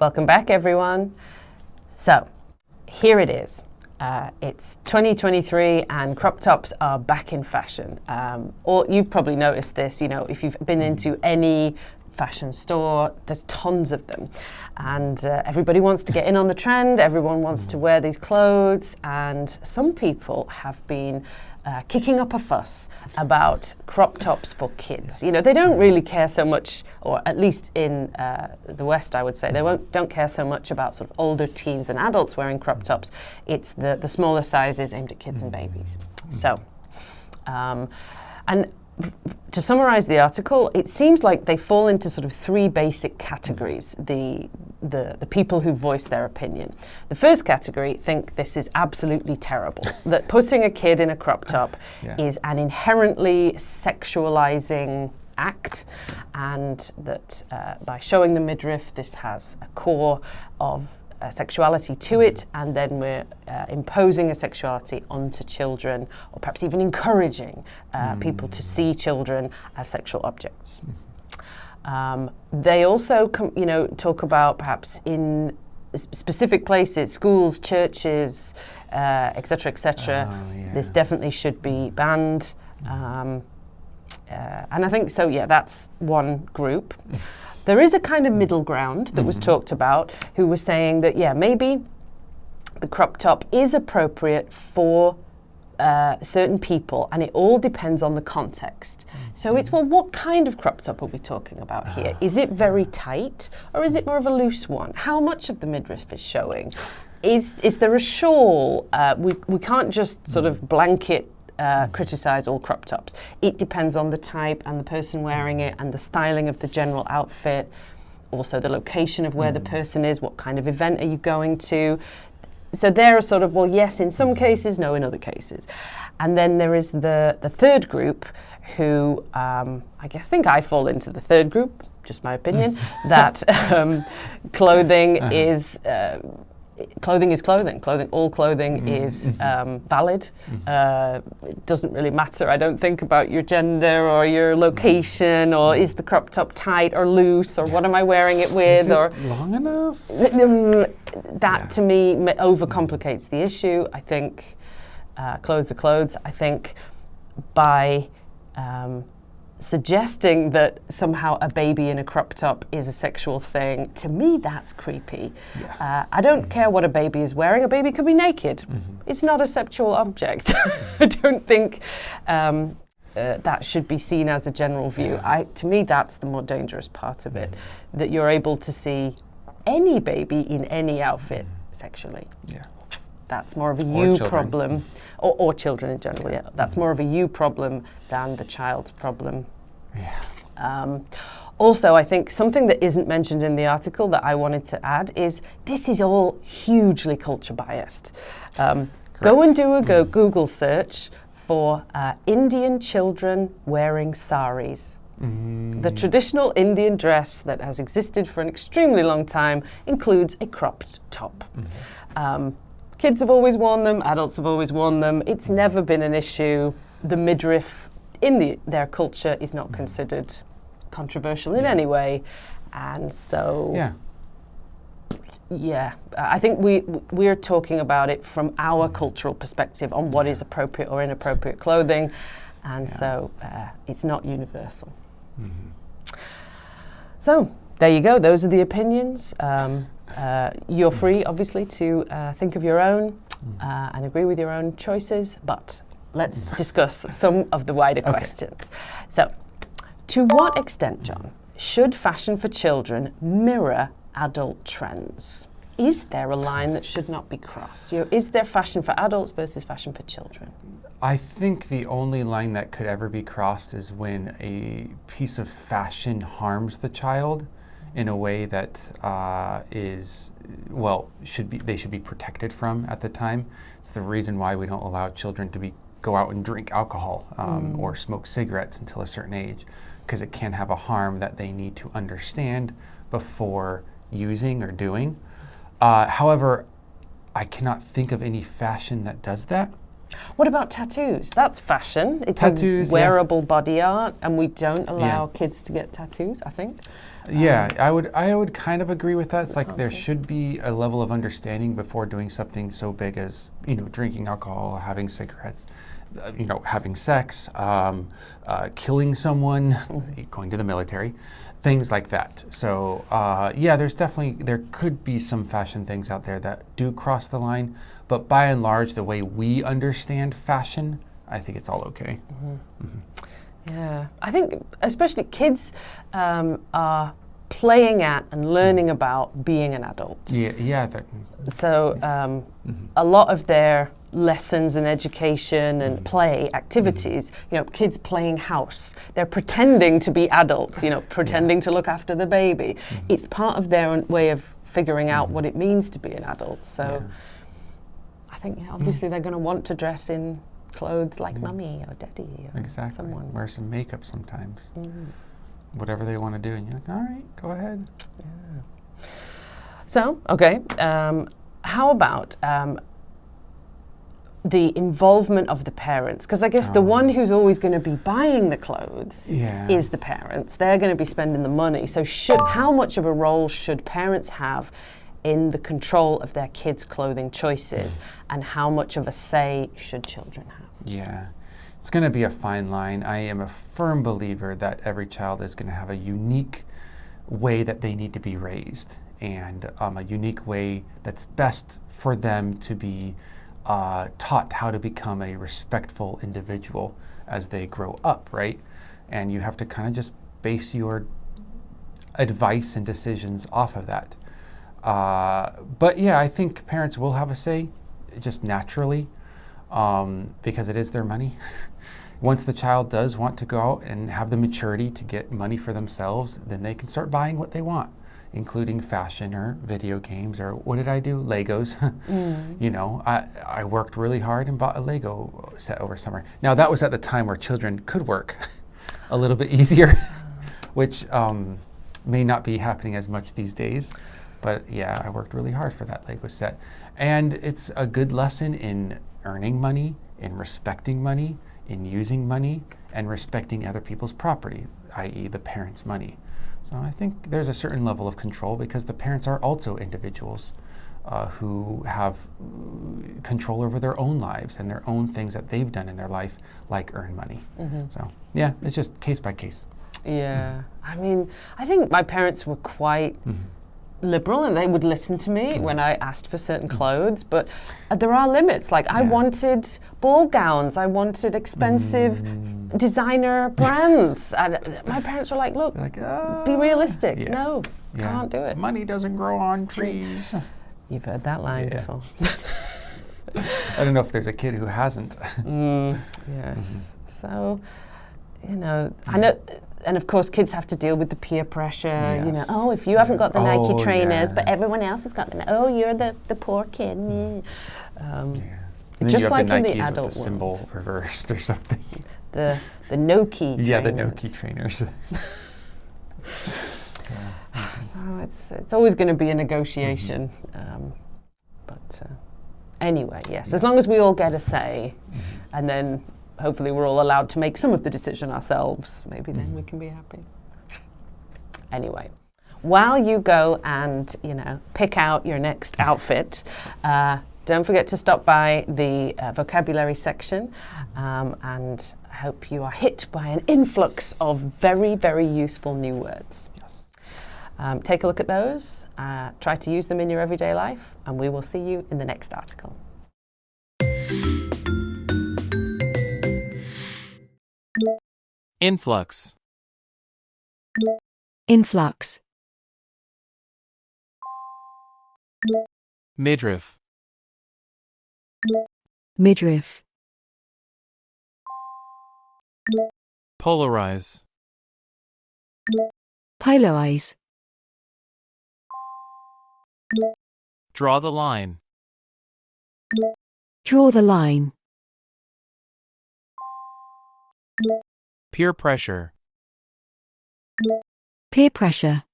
Welcome back, everyone. So, here it is. It's 2023 and crop tops are back in fashion. Or you've probably noticed this, if you've been into any fashion store, there's tons of them. And everybody wants to get in on the trend, everyone wants to wear these clothes, and some people have been kicking up a fuss about crop tops for kids. They don't really care so much, or at least in the West, I would say, they don't care so much about sort of older teens and adults wearing crop tops. It's the smaller sizes aimed at kids and babies. So, and to summarize the article, it seems like they fall into sort of three basic categories, the people who voice their opinion. The first category think this is absolutely terrible, that putting a kid in a crop top is an inherently sexualizing act, and that by showing the midriff, this has a core of sexuality to it, and then we're imposing a sexuality onto children, or perhaps even encouraging people to see children as sexual objects. They also talk about perhaps in specific places, schools, churches, etc., this definitely should be banned. And I think so, that's one group. There is a kind of middle ground that was talked about, who was saying that, maybe the crop top is appropriate for certain people, and it all depends on the context. So it's, what kind of crop top are we talking about here? Is it very tight, or is it more of a loose one? How much of the midriff is showing? Is there a shawl? We can't just sort of blanket criticize all crop tops. It depends on the type and the person wearing it and the styling of the general outfit, also the location of where the person is, what kind of event are you going to. So there are sort of, yes, in some cases, no, in other cases. And then there is the third group who, I think I fall into the third group, just my opinion, that clothing is clothing. All clothing is valid. It doesn't really matter, I don't think, about your gender or your location, or is the crop top tight or loose, or what am I wearing it with, is it long enough? That to me overcomplicates the issue. I think clothes are clothes. I think by suggesting that somehow a baby in a crop top is a sexual thing, to me that's creepy. I don't care what a baby is wearing. A baby could be naked. It's not a sexual object. I don't think that should be seen as a general view. To me, that's the more dangerous part of it, that you're able to see any baby in any outfit sexually. That's more of a you problem, or children in general. That's more of a you problem than the child's problem. Also, I think something that isn't mentioned in the article that I wanted to add is this is all hugely culture biased. Go and do a Google search for Indian children wearing saris. The traditional Indian dress that has existed for an extremely long time includes a cropped top. Kids have always worn them, adults have always worn them. It's never been an issue. The midriff in their culture is not considered controversial in any way. And so, I think we're talking about it from our cultural perspective on what is appropriate or inappropriate clothing. And so it's not universal. So there you go. Those are the opinions. You're free, obviously, to think of your own and agree with your own choices, but let's discuss some of the wider questions. So, to what extent, John, should fashion for children mirror adult trends? Is there a line that should not be crossed? Is there fashion for adults versus fashion for children? I think the only line that could ever be crossed is when a piece of fashion harms the child in a way that they should be protected from at the time. It's the reason why we don't allow children to go out and drink alcohol or smoke cigarettes until a certain age, because it can have a harm that they need to understand before using or doing. However, I cannot think of any fashion that does that. What about tattoos? That's fashion. It's Tattoos, a wearable body art, and we don't allow kids to get tattoos, I think. Yeah, I would kind of agree with that. It's like there should be a level of understanding before doing something so big as, drinking alcohol, having cigarettes, having sex, killing someone, going to the military, things like that. So there could be some fashion things out there that do cross the line, but by and large, the way we understand fashion, I think it's all okay. Yeah, I think especially kids are playing at and learning about being an adult. Yeah. So a lot of their lessons and education and play activities, kids playing house, they're pretending to be adults, pretending to look after the baby. It's part of their way of figuring out what it means to be an adult. So I think obviously they're going to want to dress in clothes like mummy or daddy or someone. Wear some makeup sometimes. Whatever they want to do, and you're like, all right, go ahead. Yeah. So, okay, how about the involvement of the parents? Because I guess the one who's always going to be buying the clothes is the parents. They're going to be spending the money. So how much of a role should parents have in the control of their kids' clothing choices, and how much of a say should children have? Yeah, it's going to be a fine line. I am a firm believer that every child is going to have a unique way that they need to be raised, and a unique way that's best for them to be taught how to become a respectful individual as they grow up, right? And you have to kind of just base your advice and decisions off of that. But yeah, I think parents will have a say, just naturally, because it is their money. Once the child does want to go out and have the maturity to get money for themselves, then they can start buying what they want, including fashion or video games or what did I do? Legos. I worked really hard and bought a Lego set over summer. Now that was at the time where children could work a little bit easier, which may not be happening as much these days. But yeah, I worked really hard for that Lego set. And it's a good lesson in earning money, in respecting money, in using money, and respecting other people's property, i.e. the parents' money. So I think there's a certain level of control because the parents are also individuals who have control over their own lives and their own things that they've done in their life, like earn money. So yeah, it's just case by case. Yeah, I mean, I think my parents were quite liberal and they would listen to me when I asked for certain clothes, but there are limits. Like I wanted ball gowns, I wanted expensive designer brands. And my parents were like, look, be realistic. No, can't do it. Money doesn't grow on trees. You've heard that line before. I don't know if there's a kid who hasn't. Yes. So, I know. And of course, kids have to deal with the peer pressure. Yes. If you haven't got the Nike trainers, but everyone else has got them. Oh, you're the poor kid. Just like in the adult with the symbol reversed or something. The Noki trainers. Yeah, the Noki trainers. So it's always going to be a negotiation. Anyway, yes, as long as we all get a say, and then hopefully we're all allowed to make some of the decision ourselves. Maybe then we can be happy. Anyway, while you go and, pick out your next outfit, don't forget to stop by the vocabulary section, and I hope you are hit by an influx of very, very useful new words. Yes. Take a look at those, try to use them in your everyday life, and we will see you in the next article. Influx. Influx. Midriff. Midriff. Polarize. Polarize. Draw the line. Draw the line. Peer pressure. Peer pressure.